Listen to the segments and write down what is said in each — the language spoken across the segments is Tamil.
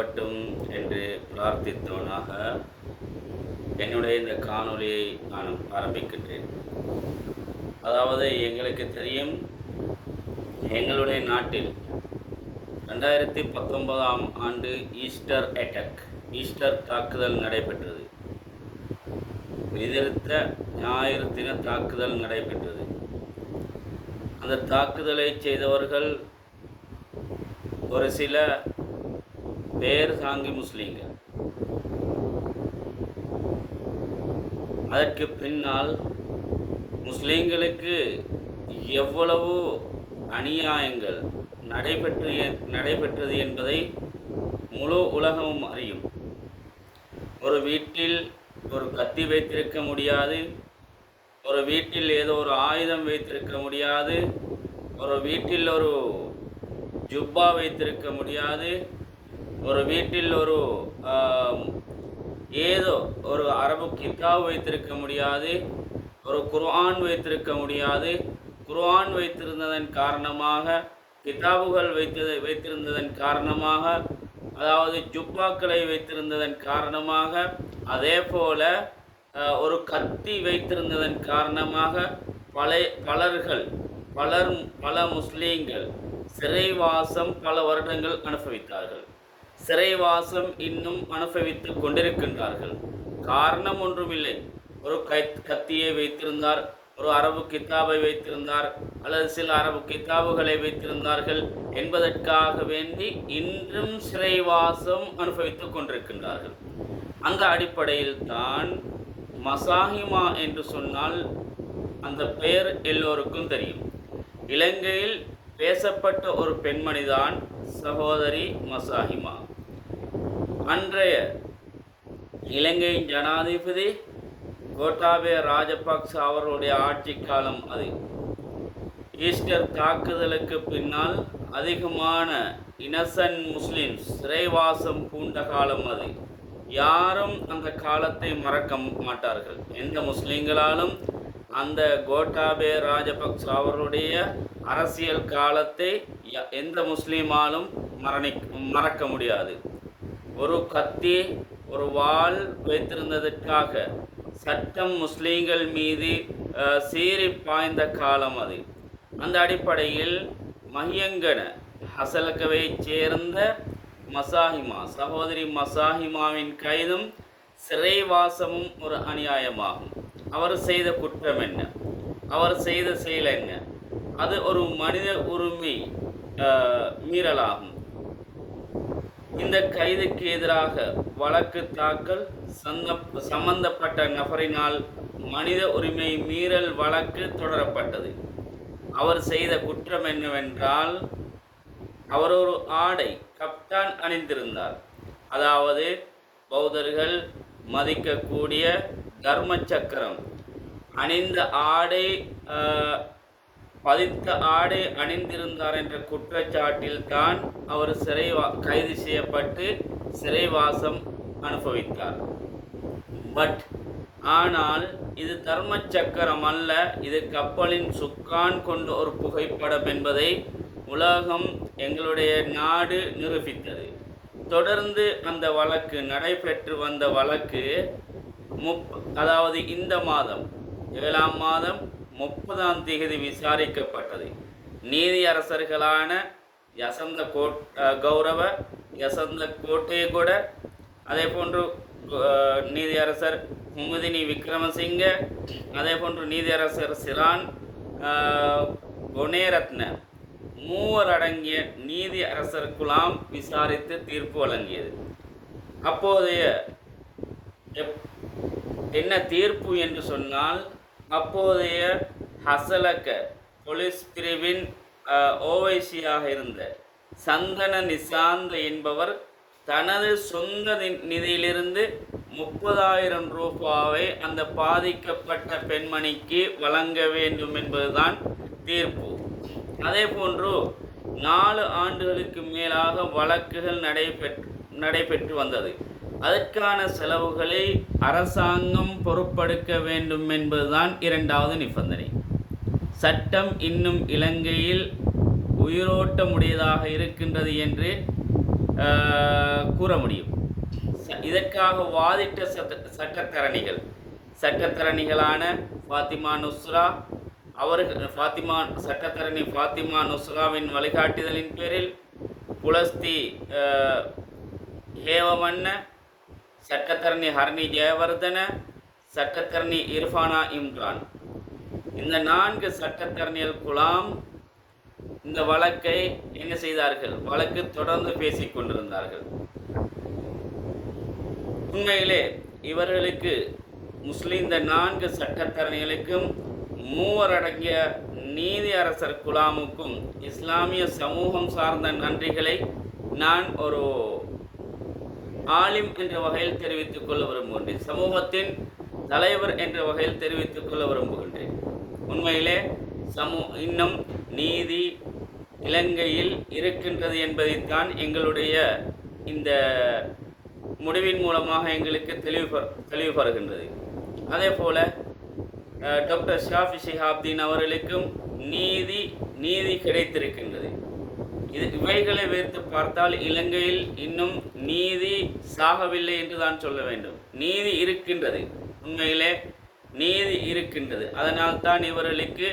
உண்டாகட்டும் என்று பிரார்த்தித்தவனாக என்னுடைய இந்த காணொலியை நான் ஆரம்பிக்கின்றேன். அதாவது எங்களுக்கு தெரியும், எங்களுடைய நாட்டில் 2019ஆம் ஆண்டு ஈஸ்டர் தாக்குதல் நடைபெற்றது. எதிர்த்த ஞாயிறு தின தாக்குதல் நடைபெற்றது. அந்த தாக்குதலை செய்தவர்கள் ஒரு சில பேர் சாங்கி முஸ்லீம்கள். அதற்கு பின்னால் முஸ்லீம்களுக்கு எவ்வளவு அநியாயங்கள் நடைபெற்றது என்பதை முழு உலகமும் அறியும். ஒரு வீட்டில் ஒரு கத்தி வைத்திருக்க முடியாது, ஒரு வீட்டில் ஏதோ ஒரு ஆயுதம் வைத்திருக்க முடியாது, ஒரு வீட்டில் ஒரு ஜுப்பா வைத்திருக்க முடியாது, ஒரு வீட்டில் ஒரு ஏதோ ஒரு அரபு கிதாப் வைத்திருக்க முடியாது, ஒரு குர்ஆன் வைத்திருக்க முடியாது. குர்ஆன் வைத்திருந்ததன் காரணமாக, கிதாபுகள் வைத்திருந்ததன் காரணமாக, அதாவது ஜுப்பாக்களை வைத்திருந்ததன் காரணமாக, அதே போல ஒரு கத்தி வைத்திருந்ததன் காரணமாக பல முஸ்லீம்கள் சிறைவாசம் பல வருடங்கள் அனுபவித்தார்கள். சிறைவாசம் இன்னும் அனுபவித்து கொண்டிருக்கின்றார்கள். காரணம் ஒன்றுமில்லை. ஒரு கத்தியை வைத்திருந்தார், ஒரு அரபு கித்தாபை வைத்திருந்தார், அல்லது சில அரபு கித்தாபுகளை வைத்திருந்தார்கள் என்பதற்காக வேண்டி இன்றும் சிறைவாசம் அனுபவித்து கொண்டிருக்கின்றார்கள். அந்த அடிப்படையில் தான் மசாஹிமா என்று சொன்னால் அந்த பெயர் எல்லோருக்கும் தெரியும். இலங்கையில் பேசப்பட்ட ஒரு பெண்மணிதான் சகோதரி மசாஹிமா. அன்றைய இலங்கையின் ஜனாதிபதி கோட்டாபய ராஜபக்ச அவர்களுடைய ஆட்சி காலம் அது. ஈஸ்டர் தாக்குதலுக்கு பின்னால் அதிகமான இன்னசென்ட் முஸ்லிம்ஸ் சிறைவாசம் பூண்ட காலம் அது. யாரும் அந்த காலத்தை மறக்க மாட்டார்கள். எந்த முஸ்லிம்களாலும் அந்த கோட்டாபய ராஜபக்ச அவர்களுடைய அரசியல் காலத்தை எந்த முஸ்லீமாலும் மறக்க முடியாது. ஒரு கத்தி, ஒரு வாள் வைத்திருந்ததற்காக சட்டம் முஸ்லீம்கள் மீது சீறி பாய்ந்த காலம் அது. அந்த அடிப்படையில் மஹியங்கன ஹசலகவை சேர்ந்த மசாஹிமா, சகோதரி மசாஹிமாவின் கைதும் சிறைவாசமும் ஒரு அநியாயமாகும். அவர் செய்த குற்றம் என்ன? அவர் செய்த செயல் என்ன? அது ஒரு மனித உரிமை மீறலாகும். இந்த கைதுக்கு எதிராக வழக்கு தாக்கல் சம்பந்தப்பட்ட நபரினால் மனித உரிமை மீறல் வழக்கு தொடரப்பட்டது. அவர் செய்த குற்றம் என்னவென்றால், அவர் ஒரு ஆடை கப்தான் அணிந்திருந்தார். அதாவது பௌத்தர்கள் மதிக்கக்கூடிய தர்ம சக்கரம் அணிந்த ஆடை, பதித்த ஆடை அணிந்திருந்தார் என்ற குற்றச்சாட்டில் தான் அவர் கைது செய்யப்பட்டு சிறைவாசம் அனுபவித்தார். ஆனால் இது தர்ம சக்கரம் அல்ல, இது கப்பலின் சுக்கான் கொண்ட ஒரு புகைப்படம் என்பதை உலகம், எங்களுடைய நாடு நிரூபித்தது. தொடர்ந்து அந்த வழக்கு நடைபெற்று வந்த வழக்கு அதாவது இந்த மாதம் 7ஆம் மாதம் 30ஆம் தேதி விசாரிக்கப்பட்டது. நீதியரசர்களான யசந்த கௌரவ, யசந்த கோட்டேகொட, அதே போன்று நீதியரசர் முமுதினி விக்ரமசிங்க, அதே போன்று நீதியரசர் சிரான் குணேரத்ன, மூவர் அடங்கிய நீதி அரசர் குலாம் விசாரித்து தீர்ப்பு வழங்கியது. அப்போதைய என்ன தீர்ப்பு என்று சொன்னால், அப்போதைய ஹசலக போலீஸ் பிரிவின் ஓவைசியாக இருந்த சந்தன நிசாந்த என்பவர் தனது சொந்த நிதியிலிருந்து 30,000 ரூபாவை அந்த பாதிக்கப்பட்ட பெண்மணிக்கு வழங்க வேண்டும் என்பதுதான் தீர்ப்பு. அதே போன்று 4 ஆண்டுகளுக்கு மேலாக வழக்குகள் நடைபெற்று வந்தது. அதற்கான செலவுகளை அரசாங்கம் பொறுப்பெடுக்க வேண்டும் என்பதுதான் 2வது நிபந்தனை. சட்டம் இன்னும் இலங்கையில் உயிரோட்டமுடையதாக இருக்கின்றது என்று கூற முடியும். இதற்காக வாதிட்ட சட்டத்தரணிகளான ஃபாத்திமா நுஸ்ரா சட்டத்தரணி ஃபாத்திமா நுஸ்ராவின் வழிகாட்டுதலின் பேரில் புலஸ்தி ஹேவமன்ன, சட்டத்தரணி ஹர்னி ஜெயவர்தன, சட்டத்தரணி இர்ஃபானா இம்ரான், இந்த 4 சட்டத்தரணிகள் குலாம் இந்த வழக்கை என்ன செய்தார்கள்? வழக்கு தொடர்ந்து பேசிக் கொண்டிருந்தார்கள். உண்மையிலே இவர்களுக்கு இந்த 4 சட்டத்தரணிகளுக்கும் 3 அடங்கிய நீதி அரசர் குலாமுக்கும் இஸ்லாமிய சமூகம் சார்ந்த நன்றிகளை நான் ஒரு ஆலிம் என்ற வகையில் தெரிவித்துக் கொள்ள விரும்புகின்றேன். சமூகத்தின் தலைவர் என்ற வகையில் தெரிவித்துக் கொள்ள விரும்புகின்றேன். உண்மையிலே இன்னும் நீதி இலங்கையில் இருக்கின்றது என்பதைத்தான் எங்களுடைய இந்த முடிவின் மூலமாக எங்களுக்கு தெளிவு பெறுகின்றது. அதே போல டாக்டர் ஷாஃபி ஷிஹாப்தீன் அவர்களுக்கும் நீதி கிடைத்திருக்கின்றது. இவைகளை வைத்து பார்த்தால் இலங்கையில் இன்னும் நீதி சாகவில்லை என்று தான் சொல்ல வேண்டும். நீதி இருக்கின்றது, உண்மையிலே நீதி இருக்கின்றது. அதனால் தான் இவர்களுக்கு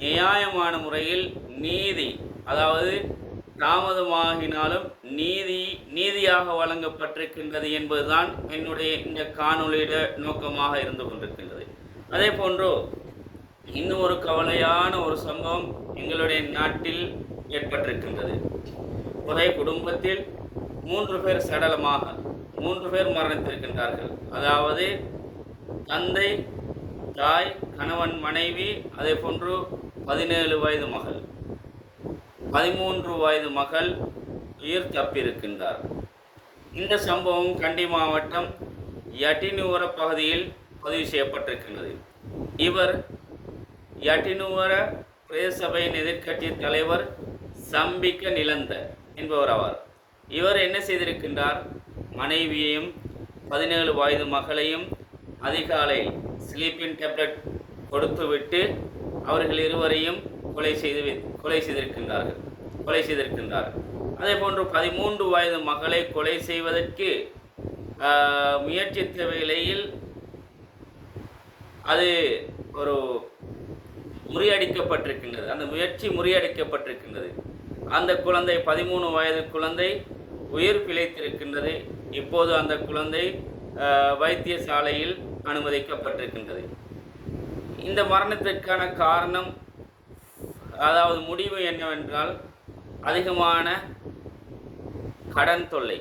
நியாயமான முறையில் நீதி, அதாவது தாமதமாகினாலும் நீதியாக வழங்கப்பட்டிருக்கின்றது என்பதுதான் என்னுடைய இந்த காணொளியிட நோக்கமாக இருந்து கொண்டிருக்கின்றது. அதே போன்று இன்னும் ஒரு கவலையான ஒரு சம்பவம் எங்களுடைய நாட்டில் ஏற்பட்டிருக்கின்றது. ஒரே குடும்பத்தில் 3 பேர் சடலமாக 3 பேர் மரணித்திருக்கின்றார்கள். அதாவது தந்தை, தாய், கணவன், மனைவி, அதே போன்று 17 வயது மகள், 13 வயது மகள் உயிர் தப்பியிருக்கின்றார். இந்த சம்பவம் கண்டி மாவட்டம் யட்டினுவர பகுதியில் பதிவு செய்யப்பட்டிருக்கின்றது. இவர் யட்டினுவர பிரதேச சபையின் எதிர்க்கட்சி தலைவர் சம்பிக்க நிலந்த என்பவர் ஆவார். இவர் என்ன செய்திருக்கின்றார்? மனைவியையும் 17 வயது மகளையும் அதிகாலை ஸ்லீப்பிங் டேப்லெட் கொடுத்துவிட்டு அவர்கள் இருவரையும் கொலை செய்திருக்கின்றார். அதே போன்று 13 வயது மகளை கொலை செய்வதற்கு முயற்சித்த வேளையில் அது ஒரு முறியடிக்கப்பட்டிருக்கின்றது. அந்த முயற்சி முறியடிக்கப்பட்டிருக்கின்றது. அந்த குழந்தை 13 வயது குழந்தை உயிர் பிழைத்திருக்கின்றது. இப்போது அந்த குழந்தை வைத்தியசாலையில் அனுமதிக்கப்பட்டிருக்கின்றது. இந்த மரணத்திற்கான காரணம், அதாவது முடிவு என்னவென்றால், அதிகமான கடன் தொல்லை.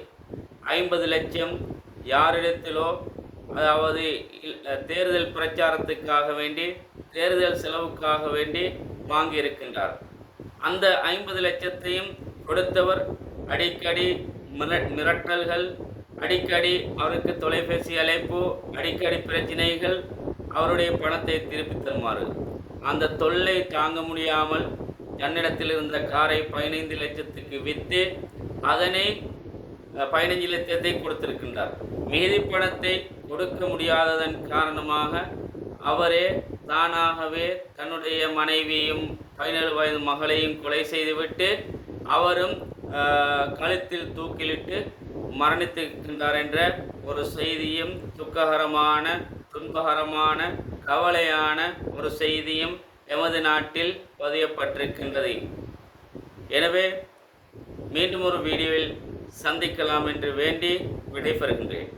50 லட்சம் யாரிடத்திலோ, அதாவது தேர்தல் பிரச்சாரத்துக்காக வேண்டி, தேர்தல் செலவுக்காக வேண்டி வாங்கியிருக்கின்றார். அந்த 50 லட்சத்தையும் கொடுத்தவர் அடிக்கடி மிரட்டல்கள், அடிக்கடி அவருக்கு தொலைபேசி அழைப்பு, அடிக்கடி பிரச்சனைகள், அவருடைய பணத்தை திருப்பி தருமாறு. அந்த தொல்லை தாங்க முடியாமல் தன்னிடத்தில் இருந்த காரை 15 லட்சத்துக்கு விற்று அதனை 15 லட்சத்தை கொடுத்திருக்கின்றார். மீதி பணத்தை கொடுக்க முடியாததன் காரணமாக அவரே தானாகவே தன்னுடைய மனைவியையும் 17 வயது மகளையும் கொலை செய்துவிட்டு அவரும் கழுத்தில் தூக்கிலிட்டு மரணித்திருக்கின்றார் என்ற ஒரு செய்தியும், துக்ககரமான, துன்பகரமான, கவலையான ஒரு செய்தியும் எமது நாட்டில் பதியப்பட்டிருக்கின்றது. எனவே மீண்டும் ஒரு வீடியோவில் சந்திக்கலாம் என்று வேண்டி விடைபெறுகின்றேன்.